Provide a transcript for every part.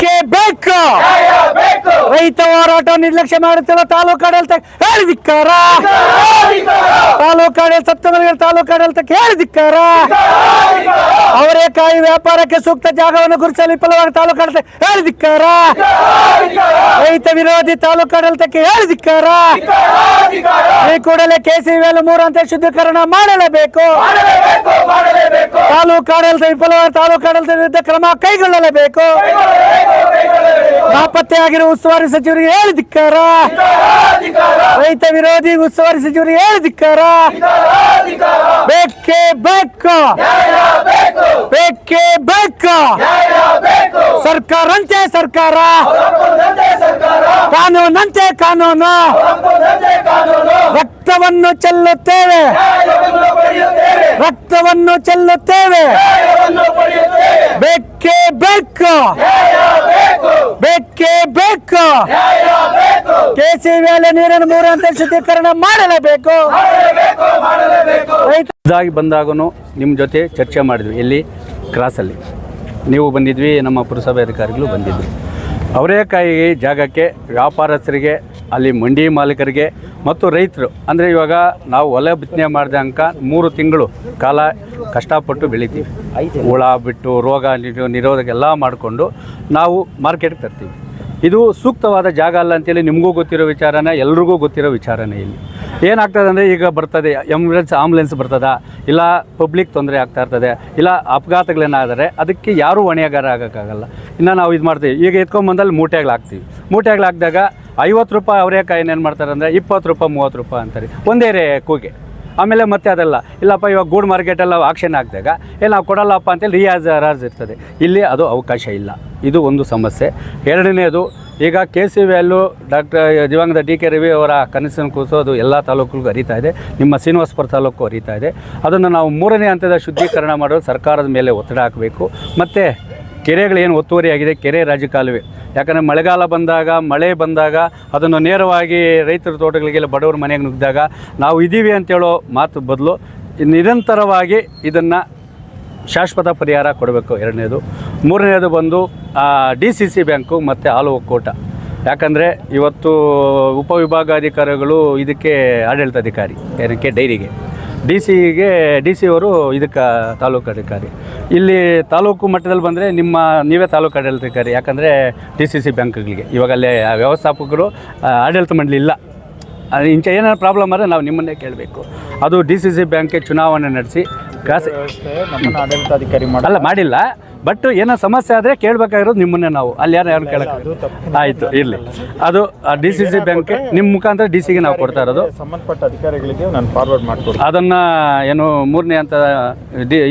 ಬೇಕೇ ಬೇಕು. ರೈತ ಹೋರಾಟ ನಿರ್ಲಕ್ಷ್ಯ ಮಾಡುತ್ತಿರುವ ತಾಲೂಕಾಡಳಿತ ಹೇಳಿದಿಕ್ಕಾರ. ತಾಲೂಕಾಡಳಿತ ತಾಲೂಕಾಡಳಿತಕ್ಕೆ ಹೇಳಿದಿಕ್ಕಾರ. ಅವರೇಕಾಯಿ ವ್ಯಾಪಾರಕ್ಕೆ ಸೂಕ್ತ ಜಾಗವನ್ನು ಗುರುತಿಸಲು ವಿಫಲವಾದ ತಾಲೂಕಾಡಳಿತ ಹೇಳಿದಿಕ್ಕಾರ. ರೈತ ವಿರೋಧಿ ತಾಲೂಕಾಡಳಿತಕ್ಕೆ ಹೇಳಿದಿಕ್ಕಾರ. ಈ ಕೂಡಲೇ KCVL 3 ಹಂತ ಶುದ್ಧೀಕರಣ ಮಾಡಲೇಬೇಕು. ತಾಲೂಕಾಡಳಿತ ವಿಫಲವಾದ ತಾಲೂಕಾಡಳಿತ ವಿರುದ್ಧ ಕ್ರಮ ಕೈಗೊಳ್ಳಲೇಬೇಕು. ನಾಪತ್ತೆಯಾಗಿರುವ ಉಸ್ತುವಾರಿ ಸಚಿವರಿಗೆ ಹೇಳಿದಿಕ್ಕಾರ. ರೈತ ವಿರೋಧಿ ಉಸ್ತುವಾರಿ ಸಚಿವರಿಗೆ ಹೇಳಿದಿಕ್ಕಾರ. ಬೇಕೇ ಬೇಕು. ಬೇಕೇ ಬೇಕು. ಸರ್ಕಾರಂತೆ ಸರ್ಕಾರ, ಕಾನೂನಂತೆ ಕಾನೂನು. ರಕ್ತವನ್ನು ಚೆಲ್ಲುತ್ತೇವೆ, ರಕ್ತವನ್ನು ಚೆಲ್ಲುತ್ತೇವೆ. ಬೇಕೇ ಬೇಕು. ಬೇಕೇ ಬೇಕು. KCVL ನೀರನ್ನು 3 ಹಂತ ಶುದ್ಧೀಕರಣ ಮಾಡಲೇಬೇಕು. ಇದಾಗಿ ಬಂದಾಗೂ ನಿಮ್ಮ ಜೊತೆ ಚರ್ಚೆ ಮಾಡಿದ್ವಿ. ಎಲ್ಲಿ ಕ್ರಾಸಲ್ಲಿ ನೀವು ಬಂದಿದ್ವಿ, ನಮ್ಮ ಪುರಸಭೆ ಅಧಿಕಾರಿಗಳು ಬಂದಿದ್ವಿ. ಅವರೇಕಾಯಿ ಜಾಗಕ್ಕೆ ವ್ಯಾಪಾರಸ್ಥರಿಗೆ, ಅಲ್ಲಿ ಮಂಡಿ ಮಾಲೀಕರಿಗೆ ಮತ್ತು ರೈತರು, ಅಂದರೆ ಇವಾಗ ನಾವು ಹೊಲ ಬಿತ್ತನೆ ಮಾಡಿದಂಕ 3 ತಿಂಗಳು ಕಾಲ ಕಷ್ಟಪಟ್ಟು ಬೆಳಿತೀವಿ. ಹುಳ ಬಿಟ್ಟು ರೋಗ ನಿರೋಧಕ ಎಲ್ಲ ಮಾಡಿಕೊಂಡು ನಾವು ಮಾರ್ಕೆಟ್ಗೆ ತರ್ತೀವಿ. ಇದು ಸೂಕ್ತವಾದ ಜಾಗ ಅಲ್ಲ ಅಂತೇಳಿ ನಿಮಗೂ ಗೊತ್ತಿರೋ ವಿಚಾರನೇ, ಎಲ್ರಿಗೂ ಗೊತ್ತಿರೋ ವಿಚಾರನೇ. ಇಲ್ಲಿ ಏನಾಗ್ತದೆ ಅಂದರೆ, ಈಗ ಬರ್ತದೆ ಆಂಬುಲೆನ್ಸ್ ಬರ್ತದೆ, ಇಲ್ಲ ಪಬ್ಲಿಕ್ ತೊಂದರೆ ಆಗ್ತಾ ಇರ್ತದೆ, ಇಲ್ಲ ಅಪಘಾತಗಳೇನಾದರೆ ಅದಕ್ಕೆ ಯಾರೂ ಹೊಣೆಗಾರ ಆಗೋಕ್ಕಾಗಲ್ಲ. ಇನ್ನು ನಾವು ಇದು ಮಾಡ್ತೀವಿ. ಈಗ ಎತ್ಕೊಂಬಂದಲ್ಲಿ ಮೂಟೆಗಳು ಹಾಕ್ತೀವಿ. ಮೂಟೆಗಳು ಹಾಕಿದಾಗ 50 ರೂಪಾಯಿ ಅವರೇಕಾಯಿನ ಏನು ಮಾಡ್ತಾರೆ ಅಂದರೆ 20 ರೂಪಾಯಿ 30 ರೂಪಾಯಿ ಅಂತಾರೆ ಒಂದೇ ಕೂಗೆ. ಆಮೇಲೆ ಮತ್ತೆ ಅದೆಲ್ಲ ಇಲ್ಲಪ್ಪ, ಇವಾಗ ಗೂಡ್ ಮಾರ್ಕೆಟೆಲ್ಲ ಆಕ್ಷನ್ ಹಾಕಿದಾಗ ನಾವು ಕೊಡಲ್ಲಪ್ಪ ಅಂತೇಳಿ ರಾಜ್ ಇರ್ತದೆ. ಇಲ್ಲಿ ಅದು ಅವಕಾಶ ಇಲ್ಲ. ಇದು ಒಂದು ಸಮಸ್ಯೆ. ಎರಡನೇದು, ಈಗ KCVL ಡಾಕ್ಟರ್ ದಿವಂಗತ DK ರವಿ ಅವರ ಕನಸಿನ ಕೂಸೋದು ಎಲ್ಲ ತಾಲೂಕುಗಳಿಗೂ ಹರಿತಾ ಇದೆ. ನಿಮ್ಮ ಶ್ರೀನಿವಾಸಪುರ ತಾಲೂಕು ಹರಿತಾ ಇದೆ. ಅದನ್ನು ನಾವು 3ನೇ ಹಂತದ ಶುದ್ಧೀಕರಣ ಮಾಡೋದು ಸರ್ಕಾರದ ಮೇಲೆ ಒತ್ತಡ ಹಾಕಬೇಕು. ಮತ್ತು ಕೆರೆಗಳೇನು ಒತ್ತುವರಿಯಾಗಿದೆ, ಕೆರೆ ರಾಜಕಾಲುವೆ, ಯಾಕಂದರೆ ಮಳೆಗಾಲ ಬಂದಾಗ, ಮಳೆ ಬಂದಾಗ ಅದನ್ನು ನೇರವಾಗಿ ರೈತರ ತೋಟಗಳಿಗೆಲ್ಲ ಬಡವ್ರ ಮನೆಗೆ ನುಗ್ಗಿದಾಗ ನಾವು ಇದ್ದೀವಿ ಅಂತೇಳೋ ಮಾತು ಬದಲು ನಿರಂತರವಾಗಿ ಇದನ್ನು ಶಾಶ್ವತ ಪರಿಹಾರ ಕೊಡಬೇಕು. ಎರಡನೇದು. ಮೂರನೇದು ಬಂದು DCC ಬ್ಯಾಂಕು ಮತ್ತು ಹಾಲು ಒಕ್ಕೂಟ. ಯಾಕಂದರೆ ಇವತ್ತು ಉಪವಿಭಾಗಾಧಿಕಾರಿಗಳು ಇದಕ್ಕೆ ಆಡಳಿತಾಧಿಕಾರಿ, ಏನಕ್ಕೆ ಡೈರಿಗೆ, DC ಅವರು ಇದಕ್ಕೆ ತಾಲೂಕು ಅಧಿಕಾರಿ. ಇಲ್ಲಿ ತಾಲೂಕು ಮಟ್ಟದಲ್ಲಿ ಬಂದರೆ ನೀವೇ ತಾಲೂಕು ಆಡಳಿತಾಧಿಕಾರಿ. ಯಾಕಂದರೆ DCC ಬ್ಯಾಂಕ್ಗಳಿಗೆ ಇವಾಗ ಅಲ್ಲೇ ವ್ಯವಸ್ಥಾಪಕರು ಆಡಳಿತ ಮಂಡಳಿ ಇಲ್ಲ. ಇಂಚ ಏನಾದ್ರು ಪ್ರಾಬ್ಲಮ್ ಆದರೆ ನಾವು ನಿಮ್ಮನ್ನೇ ಕೇಳಬೇಕು. ಅದು DCC ಬ್ಯಾಂಕ್ಗೆ ಚುನಾವಣೆ ನಡೆಸಿ ನಮ್ಮನ್ನು ಆಡಳಿತಾಧಿಕಾರಿ ಮಾಡಿಲ್ಲ. ಬಟ್ ಏನೋ ಸಮಸ್ಯೆ ಆದರೆ ಕೇಳಬೇಕಾಗಿರೋದು ನಿಮ್ಮನ್ನೇ. ನಾವು ಅಲ್ಲಿ ಯಾರು ಕೇಳೋಕ್ಕೆ ಆಯಿತು, ಇರಲಿ. ಅದು DCC ಬ್ಯಾಂಕ್ಗೆ ನಿಮ್ಮ ಮುಖಾಂತರ DCಗೆ ನಾವು ಕೊಡ್ತಾ ಇರೋದು. ಸಂಬಂಧಪಟ್ಟ ಅಧಿಕಾರಿಗಳಿಗೆ ನಾನು ಫಾರ್ವರ್ಡ್ ಮಾಡ್ಕೊಡ್ತೀನಿ. ಅದನ್ನು ಏನು 3ನೇ ಹಂತ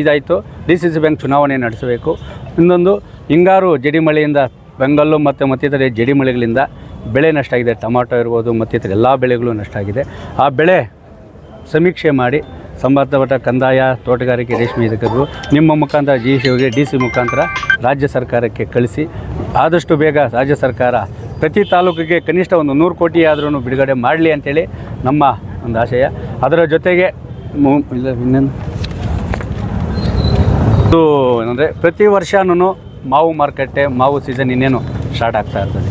ಇದಾಯಿತು. DCC ಬ್ಯಾಂಕ್ ಚುನಾವಣೆ ನಡೆಸಬೇಕು. ಇನ್ನೊಂದು, ಹಿಂಗಾರು ಜಡಿ ಮಳೆಯಿಂದ ಬೆಂಗಲ್ಲು ಮತ್ತು ಮತ್ತಿತರ ಜಡಿ ಮಳೆಗಳಿಂದ ಬೆಳೆ ನಷ್ಟ ಆಗಿದೆ. ಟೊಮಾಟೊ ಇರ್ಬೋದು, ಮತ್ತಿತರ ಎಲ್ಲ ಬೆಳೆಗಳು ನಷ್ಟ ಆಗಿದೆ. ಆ ಬೆಳೆ ಸಮೀಕ್ಷೆ ಮಾಡಿ ಸಂಬಂಧಪಟ್ಟ ಕಂದಾಯ, ತೋಟಗಾರಿಕೆ, ರೇಷ್ಮೆ ಇಲಾಖೆಗಳು ನಿಮ್ಮ ಮುಖಾಂತರ DC ಮುಖಾಂತರ ರಾಜ್ಯ ಸರ್ಕಾರಕ್ಕೆ ಕಳಿಸಿ ಆದಷ್ಟು ಬೇಗ ರಾಜ್ಯ ಸರ್ಕಾರ ಪ್ರತಿ ತಾಲೂಕಿಗೆ ಕನಿಷ್ಠ ಒಂದು 100 ಕೋಟಿ ಆದ್ರೂ ಬಿಡುಗಡೆ ಮಾಡಲಿ ಅಂತೇಳಿ ನಮ್ಮ ಒಂದು ಆಶಯ. ಅದರ ಜೊತೆಗೆ ಅಂದರೆ ಪ್ರತಿ ವರ್ಷವೂ ಮಾವು ಮಾರುಕಟ್ಟೆ, ಮಾವು ಸೀಸನ್ ಇನ್ನೇನು ಸ್ಟಾರ್ಟ್ ಆಗ್ತಾ ಇರ್ತದೆ.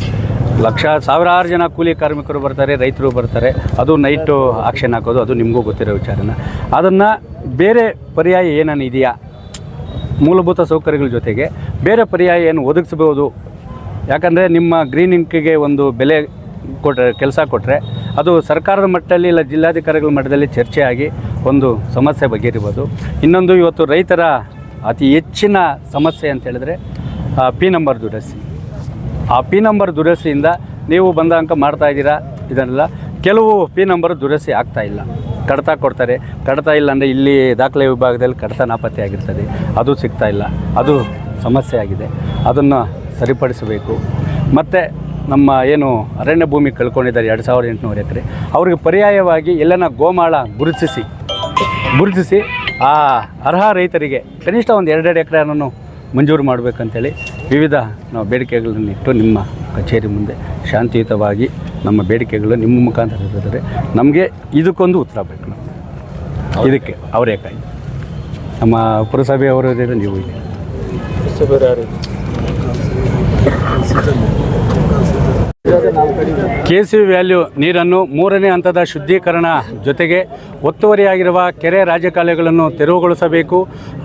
ಸಾವಿರಾರು ಜನ ಕೂಲಿ ಕಾರ್ಮಿಕರು ಬರ್ತಾರೆ, ರೈತರು ಬರ್ತಾರೆ. ಅದು ನೈಟು ಆಕ್ಷನ್ ಹಾಕೋದು, ಅದು ನಿಮಗೂ ಗೊತ್ತಿರೋ ವಿಚಾರನ. ಅದನ್ನು ಬೇರೆ ಪರ್ಯಾಯ ಏನೇನು ಇದೆಯಾ, ಮೂಲಭೂತ ಸೌಕರ್ಯಗಳ ಜೊತೆಗೆ ಬೇರೆ ಪರ್ಯಾಯ ಏನು ಒದಗಿಸ್ಬೋದು. ಯಾಕಂದರೆ ನಿಮ್ಮ ಗ್ರೀನ್ ಇಂಕಿಗೆ ಒಂದು ಬೆಲೆ ಕೆಲಸ ಕೊಟ್ಟರೆ ಅದು ಸರ್ಕಾರದ ಮಟ್ಟದಲ್ಲಿ ಇಲ್ಲ ಜಿಲ್ಲಾಧಿಕಾರಿಗಳ ಮಟ್ಟದಲ್ಲಿ ಚರ್ಚೆ ಆಗಿ ಒಂದು ಸಮಸ್ಯೆ ಬಗೆಹರಿಬೋದು. ಇನ್ನೊಂದು, ಇವತ್ತು ರೈತರ ಅತಿ ಹೆಚ್ಚಿನ ಸಮಸ್ಯೆ ಅಂತ ಹೇಳಿದ್ರೆ P ನಂಬರ್ ದುರಸ್ತಿ. ಆ P ನಂಬರ್ ದುರಸ್ತಿಯಿಂದ ನೀವು ಬಂದ ಮಾಡ್ತಾಯಿದ್ದೀರಾ. ಇದನ್ನೆಲ್ಲ ಕೆಲವು P ನಂಬರ್ ದುರಸ್ತಿ ಆಗ್ತಾಯಿಲ್ಲ, ಕಡತ ಕೊಡ್ತಾರೆ. ಕಡತ ಇಲ್ಲ ಅಂದರೆ ಇಲ್ಲಿ ದಾಖಲೆ ವಿಭಾಗದಲ್ಲಿ ಕಡತ ನಾಪತ್ತೆ ಆಗಿರ್ತದೆ, ಅದು ಸಿಗ್ತಾಯಿಲ್ಲ. ಅದು ಸಮಸ್ಯೆ ಆಗಿದೆ. ಅದನ್ನು ಸರಿಪಡಿಸಬೇಕು. ಮತ್ತು ನಮ್ಮ ಏನು ಅರಣ್ಯ ಭೂಮಿ ಕಳ್ಕೊಂಡಿದ್ದಾರೆ 2800 ಎಕರೆ, ಅವ್ರಿಗೆ ಪರ್ಯಾಯವಾಗಿ ಎಲ್ಲನ ಗೋಮಾಳ ಗುರುತಿಸಿ ಆ ಅರ್ಹ ರೈತರಿಗೆ ಕನಿಷ್ಠ ಒಂದು 2 ಎಕರೆಯನ್ನು ಮಂಜೂರು ಮಾಡಬೇಕಂತೇಳಿ ವಿವಿಧ ನಾವು ಬೇಡಿಕೆಗಳನ್ನಿಟ್ಟು ನಿಮ್ಮ ಕಚೇರಿ ಮುಂದೆ ಶಾಂತಿಯುತವಾಗಿ ನಮ್ಮ ಬೇಡಿಕೆಗಳು ನಿಮ್ಮ ಮುಖಾಂತರ ಇರ್ತಾರೆ. ನಮಗೆ ಇದಕ್ಕೊಂದು ಉತ್ತರ ಬೇಕು. ನಾವು ಇದಕ್ಕೆ ಅವರೇಕಾಯಿ ನಮ್ಮ ಪುರಸಭೆಯವರು ಇದ್ದಾರೆ, ನೀವು ಇದೆ. KC ವ್ಯಾಲ್ಯೂ ನೀರನ್ನು 3ನೇ ಹಂತದ ಶುದ್ಧೀಕರಣ ಜೊತೆಗೆ ಒತ್ತುವರಿಯಾಗಿರುವ ಕೆರೆ ರಾಜಕಾಲುವೆಗಳನ್ನು ತೆರವುಗೊಳಿಸಬೇಕು.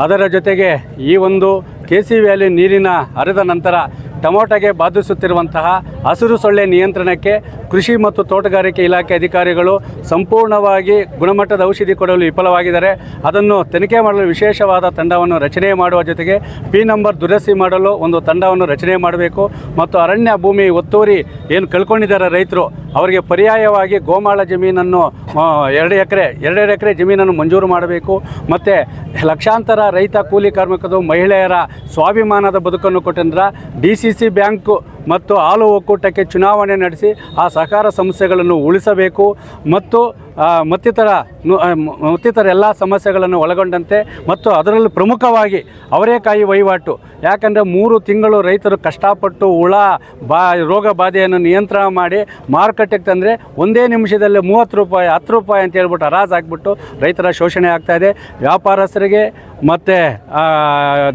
ಅದರ ಜೊತೆಗೆ ಈ ಒಂದು KC ವ್ಯಾಲ್ಯೂ ನೀರಿನ ಹರಿದ ನಂತರ ಟೊಮೊಟೊಗೆ ಬಾಧಿಸುತ್ತಿರುವಂತಹ ಹಸಿರು ಸೊಳ್ಳೆ ನಿಯಂತ್ರಣಕ್ಕೆ ಕೃಷಿ ಮತ್ತು ತೋಟಗಾರಿಕೆ ಇಲಾಖೆ ಅಧಿಕಾರಿಗಳು ಸಂಪೂರ್ಣವಾಗಿ ಗುಣಮಟ್ಟದ ಔಷಧಿ ಕೊಡಲು ವಿಫಲವಾಗಿದ್ದಾರೆ. ಅದನ್ನು ತನಿಖೆ ಮಾಡಲು ವಿಶೇಷವಾದ ತಂಡವನ್ನು ರಚನೆ ಮಾಡುವ ಜೊತೆಗೆ P ನಂಬರ್ ದುರಸ್ತಿ ಮಾಡಲು ಒಂದು ತಂಡವನ್ನು ರಚನೆ ಮಾಡಬೇಕು. ಮತ್ತು ಅರಣ್ಯ ಭೂಮಿ ಒತ್ತುವರಿ ಏನು ಕಳ್ಕೊಂಡಿದ್ದಾರೆ ರೈತರು, ಅವರಿಗೆ ಪರ್ಯಾಯವಾಗಿ ಗೋಮಾಳ ಜಮೀನನ್ನು 2 ಎಕರೆ ಜಮೀನನ್ನು ಮಂಜೂರು ಮಾಡಬೇಕು. ಮತ್ತು ಲಕ್ಷಾಂತರ ರೈತ ಕೂಲಿ ಕಾರ್ಮಿಕರು ಮಹಿಳೆಯರ ಸ್ವಾಭಿಮಾನದ ಬದುಕನ್ನು ಕೊಟ್ಟಿದ್ರ DCC ಬ್ಯಾಂಕು ಮತ್ತು ಹಾಲು ಒಕ್ಕೂಟಕ್ಕೆ ಚುನಾವಣೆ ನಡೆಸಿ ಆ ಸಹಕಾರ ಸಂಸ್ಥೆಗಳನ್ನು ಉಳಿಸಬೇಕು. ಮತ್ತು ಮತ್ತಿತರ ಎಲ್ಲ ಸಮಸ್ಯೆಗಳನ್ನು ಒಳಗೊಂಡಂತೆ ಮತ್ತು ಅದರಲ್ಲೂ ಪ್ರಮುಖವಾಗಿ ಅವರೇಕಾಯಿ ವಹಿವಾಟು, ಯಾಕಂದರೆ 3 ತಿಂಗಳು ರೈತರು ಕಷ್ಟಪಟ್ಟು ರೋಗ ಬಾಧೆಯನ್ನು ನಿಯಂತ್ರಣ ಮಾಡಿ ಮಾರುಕಟ್ಟೆಗೆ ತಂದರೆ ಒಂದೇ ನಿಮಿಷದಲ್ಲಿ 30 ರೂಪಾಯಿ 10 ರೂಪಾಯಿ ಅಂತ ಹೇಳ್ಬಿಟ್ಟು ಹರಾಜು ಹಾಕ್ಬಿಟ್ಟು ರೈತರ ಶೋಷಣೆ ಆಗ್ತಾಯಿದೆ. ವ್ಯಾಪಾರಸ್ಥರಿಗೆ ಮತ್ತು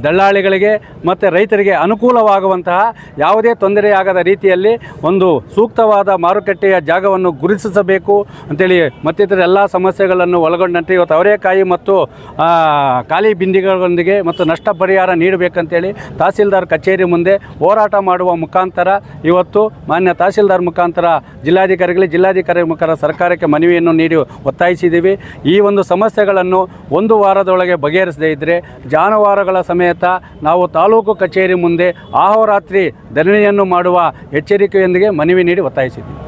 ದಳ್ಳಾಳಿಗಳಿಗೆ ಮತ್ತು ರೈತರಿಗೆ ಅನುಕೂಲವಾಗುವಂತಹ ಯಾವುದೇ ತೊಂದರೆಯಾಗದ ರೀತಿಯಲ್ಲಿ ಒಂದು ಸೂಕ್ತವಾದ ಮಾರುಕಟ್ಟೆಯ ಜಾಗವನ್ನು ಗುರುತಿಸಬೇಕು ಅಂತೇಳಿ ಮತ್ತಿತರ ಎಲ್ಲ ಸಮಸ್ಯೆಗಳನ್ನು ಒಳಗೊಂಡಂತೆ ಇವತ್ತು ಅವರೇಕಾಯಿ ಮತ್ತು ಖಾಲಿ ಬಿಂದಿಗಳೊಂದಿಗೆ ಮತ್ತು ನಷ್ಟ ಪರಿಹಾರ ನೀಡಬೇಕಂತೇಳಿ ತಹಸೀಲ್ದಾರ್ ಕಚೇರಿ ಮುಂದೆ ಹೋರಾಟ ಮಾಡುವ ಮುಖಾಂತರ ಇವತ್ತು ಮಾನ್ಯ ತಹಸೀಲ್ದಾರ್ ಮುಖಾಂತರ ಜಿಲ್ಲಾಧಿಕಾರಿ ಮುಖಾಂತರ ಸರ್ಕಾರಕ್ಕೆ ಮನವಿಯನ್ನು ನೀಡಿ ಒತ್ತಾಯಿಸಿದ್ದೀವಿ. ಈ ಒಂದು ಸಮಸ್ಯೆಗಳನ್ನು 1 ವಾರದೊಳಗೆ ಬಗೆಹರಿಸದೇ ಇದ್ದರೆ ಜಾನುವಾರುಗಳ ಸಮೇತ ನಾವು ತಾಲೂಕು ಕಚೇರಿ ಮುಂದೆ ಅಹೋರಾತ್ರಿ ಧರಣಿಯನ್ನು ಮಾಡುವ ಎಚ್ಚರಿಕೆಯೊಂದಿಗೆ ಮನವಿ ನೀಡಿ ಒತ್ತಾಯಿಸಿದ್ದೀವಿ.